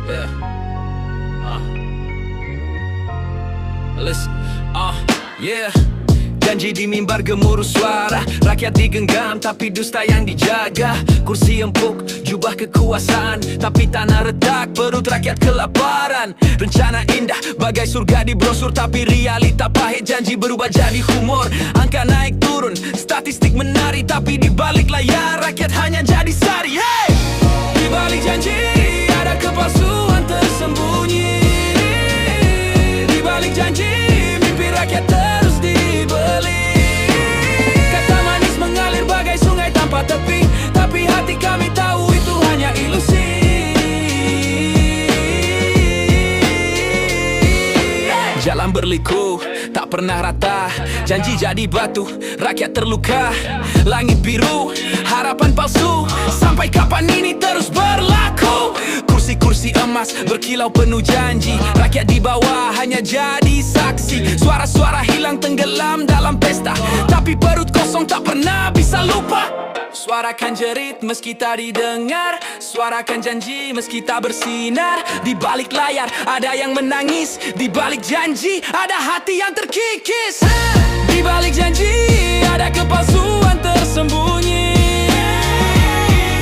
Yeah. Listen. Yeah. Janji di mimbar gemuruh suara, rakyat digenggam tapi dusta yang dijaga. Kursi empuk, jubah kekuasaan, tapi tanah retak, perut rakyat kelaparan. Rencana indah bagai surga di brosur, tapi realita pahit, janji berubah jadi humor. Angka naik turun, statistik menari, tapi di balik layar rakyat hanya jadi sari. Hey! Di balik janji ada kepalsuan tersembunyi. Di balik janji mimpi rakyat terus dibeli. Kata manis mengalir bagai sungai tanpa tepi, tapi hati kami tahu itu hanya ilusi. Jalan berliku, tak pernah rata, janji jadi batu, rakyat terluka. Langit biru, harapan palsu, sampai kapan ini terus berlaku? Kursi-kursi emas berkilau penuh janji, rakyat di bawah hanya jadi saksi. Suara-suara hilang tenggelam dalam pesta, tapi perut kosong tak pernah bisa lupa. Suarakan jerit meski tak didengar, suarakan janji meski tak bersinar. Di balik layar ada yang menangis, di balik janji ada hati yang terkikis. Di balik janji ada kepalsuan tersembunyi.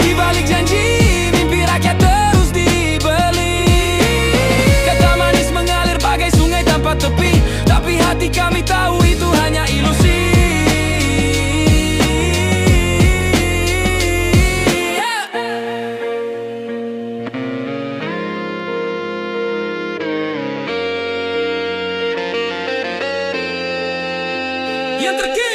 Di balik janji mimpi rakyat terus dibeli. Kata manis mengalir bagai sungai tanpa tepi, tapi hati kami tahu itu hanya ilusi. Yang terkini